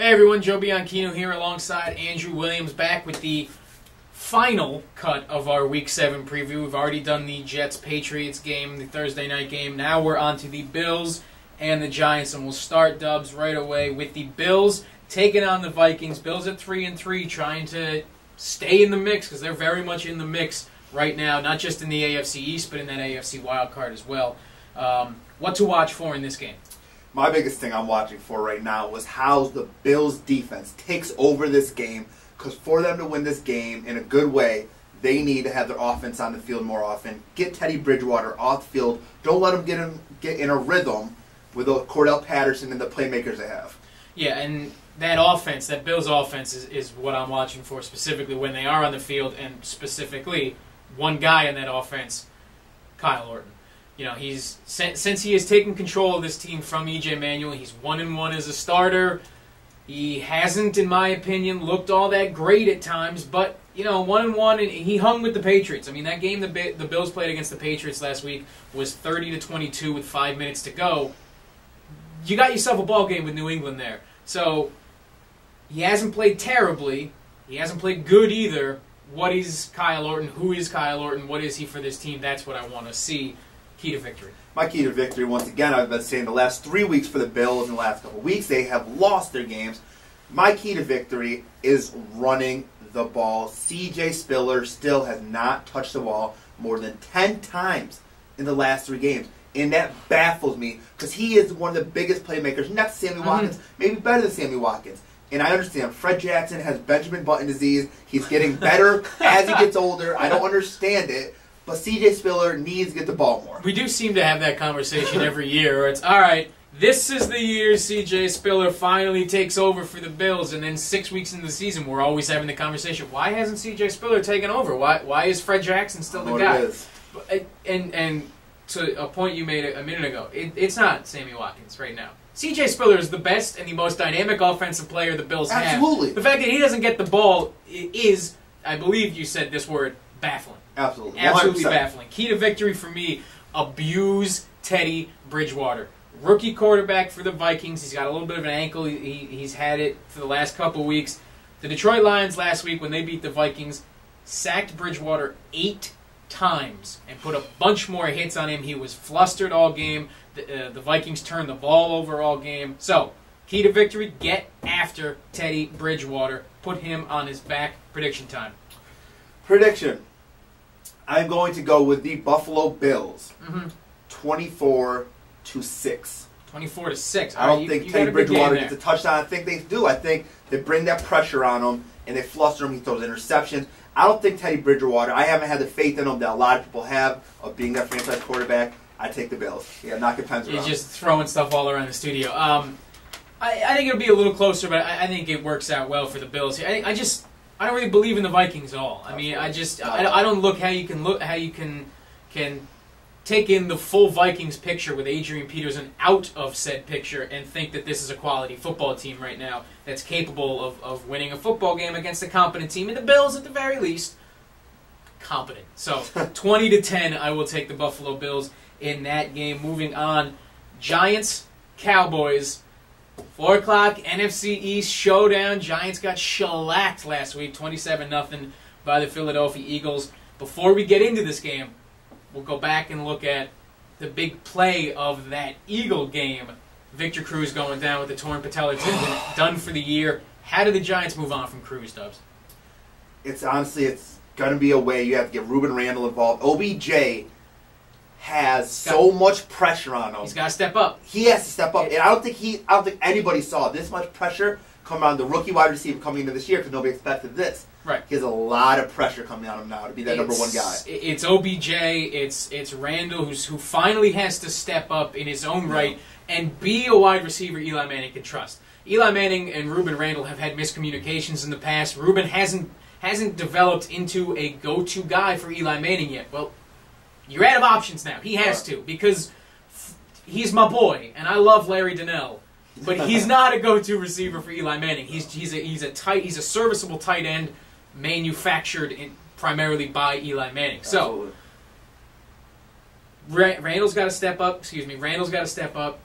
Hey everyone, Joe Bianchino here alongside Andrew Williams, back with the final cut of our Week 7 preview. We've already done the Jets-Patriots game, the Thursday night game. Now we're on to the Bills and the Giants, and we'll start, Dubs, right away with the Bills taking on the Vikings. Bills at 3-3, trying to stay in the mix because they're very much in the mix right now, not just in the AFC East, but in that AFC wildcard as well. What to watch for in this game? My biggest thing I'm watching for right now was how the Bills' defense takes over this game, because for them to win this game in a good way, they need to have their offense on the field more often. Get Teddy Bridgewater off the field. Don't let him get in a rhythm with the Cordell Patterson and the playmakers they have. Yeah, and that offense, that Bills' offense is what I'm watching for specifically when they are on the field, and specifically one guy in that offense, Kyle Orton. You know, since he has taken control of this team from E.J. Manuel, he's 1-1 as a starter. He hasn't, in my opinion, looked all that great at times, but, you know, 1-1, and he hung with the Patriots. I mean, that game the Bills played against the Patriots last week was 30-22 with 5 minutes to go. You got yourself a ball game with New England there. So, he hasn't played terribly. He hasn't played good either. What is Kyle Orton? Who is Kyle Orton? What is he for this team? That's what I want to see. Key to victory. My key to victory, once again, I've been saying the last 3 weeks for the Bills, in the last couple of weeks, they have lost their games. My key to victory is running the ball. C.J. Spiller still has not touched the ball more than 10 times in the last 3 games. And that baffles me, because he is one of the biggest playmakers next to Sammy Watkins, maybe better than Sammy Watkins. And I understand, Fred Jackson has Benjamin Button disease. He's getting better as he gets older. I don't understand it. But C.J. Spiller needs to get the ball more. We do seem to have that conversation every year where it's, all right, this is the year C.J. Spiller finally takes over for the Bills, and then 6 weeks into the season we're always having the conversation, why hasn't C.J. Spiller taken over? Why is Fred Jackson still the guy? It is. And to a point you made a minute ago, it's not Sammy Watkins right now. C.J. Spiller is the best and the most dynamic offensive player the Bills have. Absolutely. The fact that he doesn't get the ball is, I believe you said this word, baffling. Absolutely. 100%. Absolutely baffling. Key to victory for me, abuse Teddy Bridgewater. Rookie quarterback for the Vikings. He's got a little bit of an ankle. He's had it for the last couple weeks. The Detroit Lions last week, when they beat the Vikings, sacked Bridgewater 8 times and put a bunch more hits on him. He was flustered all game. The Vikings turned the ball over all game. So, key to victory, get after Teddy Bridgewater. Put him on his back. Prediction time. Prediction. I'm going to go with the Buffalo Bills. 24-6. 24-6. I don't think Teddy Bridgewater gets a touchdown. I think they do. I think they bring that pressure on him and they fluster him. He throws interceptions. I don't think Teddy Bridgewater, I haven't had the faith in him that a lot of people have of being that franchise quarterback. I take the Bills. Yeah, knocking pens around. He's just throwing stuff all around the studio. I think it'll be a little closer, but I think it works out well for the Bills here. I don't really believe in the Vikings at all. I mean, I don't look how you can take in the full Vikings picture with Adrian Peterson out of said picture and think that this is a quality football team right now that's capable of winning a football game against a competent team. And the Bills, at the very least, competent. So 20-10, I will take the Buffalo Bills in that game. Moving on, Giants, Cowboys. 4 o'clock, NFC East showdown. Giants got shellacked last week, 27-0 by the Philadelphia Eagles. Before we get into this game, we'll go back and look at the big play of that Eagle game. Victor Cruz going down with the torn patellar tendon, done for the year. How do the Giants move on from Cruz, Dubs? It's going to be a way you have to get Ruben Randle involved. OBJ has so much pressure on him. He's got to step up. He has to step up, and I don't think anybody saw this much pressure come on the rookie wide receiver coming into this year because nobody expected this. Right. He has a lot of pressure coming on him now to be that number 1 guy. It's OBJ. It's Randall who finally has to step up in his own right and be a wide receiver Eli Manning can trust. Eli Manning and Ruben Randall have had miscommunications in the past. Ruben hasn't developed into a go-to guy for Eli Manning yet. Well, you're out of options now. He has to, because he's my boy, and I love Larry Donnell, but he's not a go-to receiver for Eli Manning. He's a serviceable tight end, manufactured primarily by Eli Manning. Absolutely. So Randall's got to step up. Randall's got to step up.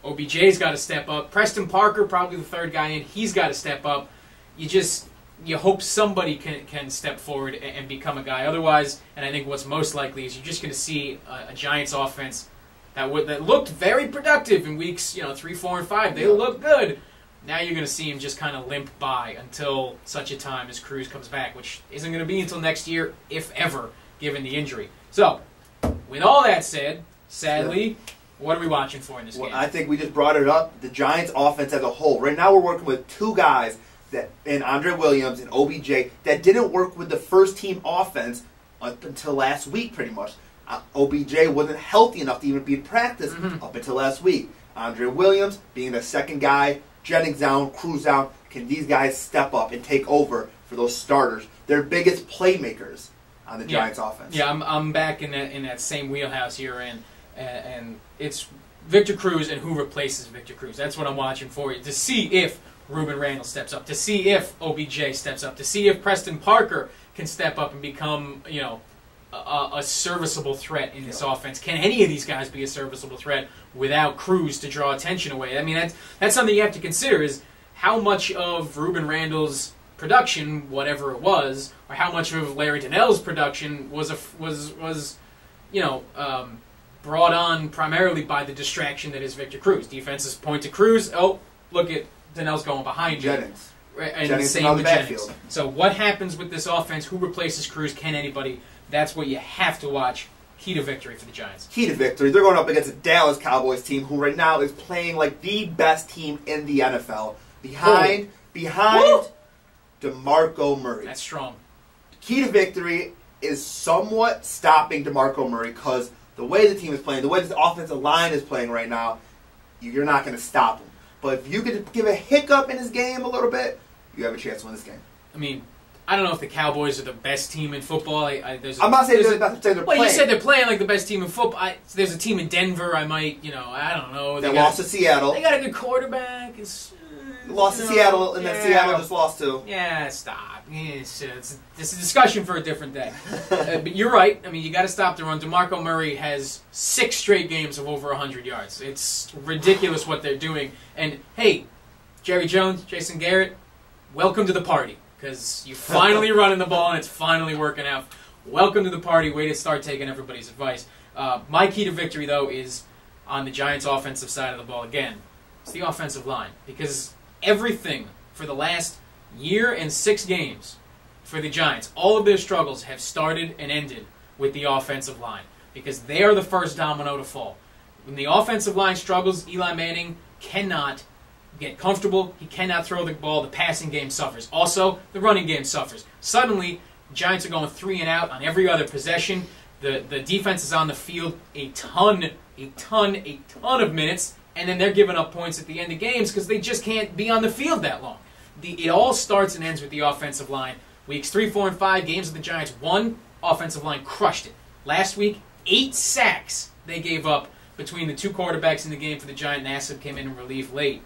OBJ's got to step up. Preston Parker, probably the third guy in, he's got to step up. You hope somebody can step forward and become a guy. Otherwise, and I think what's most likely is you're just going to see a Giants offense that looked very productive in weeks 3, 4, and 5. They look good. Now you're going to see him just kind of limp by until such a time as Cruz comes back, which isn't going to be until next year, if ever, given the injury. So, with all that said, sadly, what are we watching for in this game? I think we just brought it up. The Giants' offense as a whole. Right now we're working with two guys, and Andre Williams and OBJ, that didn't work with the first-team offense up until last week, pretty much. OBJ wasn't healthy enough to even be in practice up until last week. Andre Williams being the second guy, Jennings down, Cruz down. Can these guys step up and take over for those starters? They're biggest playmakers on the Giants offense. Yeah, I'm back in that same wheelhouse here, and it's Victor Cruz and who replaces Victor Cruz. That's what I'm watching for, to see if Ruben Randle steps up, to see if OBJ steps up, to see if Preston Parker can step up and become, a serviceable threat in this offense. Can any of these guys be a serviceable threat without Cruz to draw attention away? I mean, that's something you have to consider, is how much of Ruben Randle's production, whatever it was, or how much of Larry Donnell's production was brought on primarily by the distraction that is Victor Cruz. Defenses point to Cruz. Oh, look at Donnell's going behind Jennings. And Jennings same on with the Jennings. backfield. So what happens with this offense? Who replaces Cruz? Can anybody? That's what you have to watch. Key to victory for the Giants. Key to victory. They're going up against a Dallas Cowboys team who right now is playing like the best team in the NFL. Behind DeMarco Murray. That's strong. Key to victory is somewhat stopping DeMarco Murray, because the way the team is playing, the way the offensive line is playing right now, you're not going to stop him. But if you could give a hiccup in his game a little bit, you have a chance to win this game. I mean, I don't know if the Cowboys are the best team in football. I'm not saying they're playing. Well, you said they're playing like the best team in football. There's a team in Denver. I might, I don't know. They lost to Seattle. They got a good quarterback. Lost to Seattle, and then Seattle just lost to. Yeah, stop. It's a discussion for a different day. But you're right. I mean, you got to stop the run. DeMarco Murray has 6 straight games of over 100 yards. It's ridiculous what they're doing. And hey, Jerry Jones, Jason Garrett, welcome to the party, because you're finally running the ball and it's finally working out. Welcome to the party. Way to start taking everybody's advice. My key to victory, though, is on the Giants' offensive side of the ball again. It's the offensive line, because everything for the last year and 6 games for the Giants, all of their struggles have started and ended with the offensive line, because they are the first domino to fall. When the offensive line struggles, Eli Manning cannot get comfortable. He cannot throw the ball. The passing game suffers. Also, the running game suffers. Suddenly, Giants are going 3 and out on every other possession. The defense is on the field a ton of minutes, and then they're giving up points at the end of games because they just can't be on the field that long. It all starts and ends with the offensive line. Weeks 3, 4, and 5, games of the Giants won. Offensive line crushed it. Last week, 8 sacks they gave up between the 2 quarterbacks in the game for the Giants. Nassib came in relief late.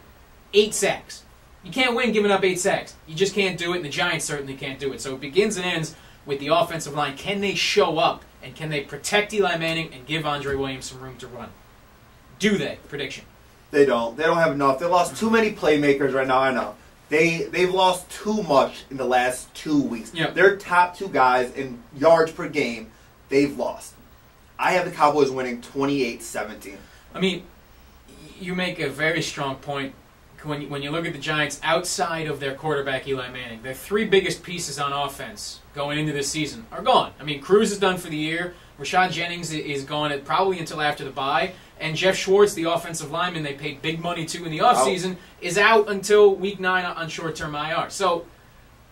8 sacks. You can't win giving up 8 sacks. You just can't do it, and the Giants certainly can't do it. So it begins and ends with the offensive line. Can they show up, and can they protect Eli Manning and give Andre Williams some room to run? Do they? Prediction. They don't. They don't have enough. They lost too many playmakers right now, I know. They've lost too much in the last 2 weeks. Yep. Their top 2 guys in yards per game, they've lost. I have the Cowboys winning 28-17. I mean, you make a very strong point. When you look at the Giants, outside of their quarterback, Eli Manning, their 3 biggest pieces on offense going into this season are gone. I mean, Cruz is done for the year. Rashad Jennings is gone probably until after the bye. And Jeff Schwartz, the offensive lineman they paid big money to in the offseason, is out until Week 9 on short-term IR. So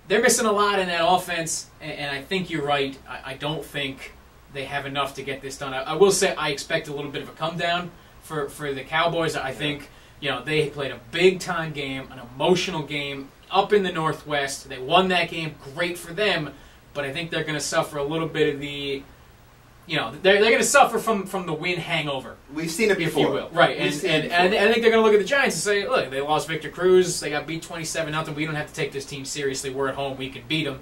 they're missing a lot in that offense, and I think you're right. I don't think they have enough to get this done. I will say I expect a little bit of a come-down for the Cowboys. I think they played a big-time game, an emotional game up in the Northwest. They won that game. Great for them. But I think they're going to suffer a little bit of the... they're going to suffer from the win hangover. We've seen it before. If you will. Right. And I think they're going to look at the Giants and say, look, they lost Victor Cruz. They got beat 27-0. We don't have to take this team seriously. We're at home. We can beat them.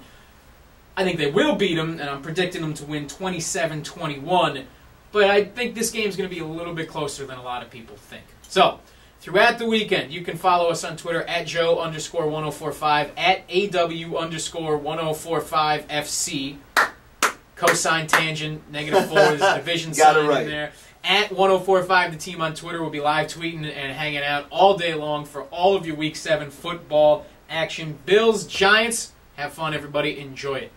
I think they will beat them, and I'm predicting them to win 27-21. But I think this game's going to be a little bit closer than a lot of people think. So, throughout the weekend, you can follow us on Twitter at Joe_1045, at AW_1045FC. Cosine tangent, -4, there's a division sign in there. At 1045, the team on Twitter will be live tweeting and hanging out all day long for all of your Week 7 football action. Bills, Giants, have fun, everybody. Enjoy it.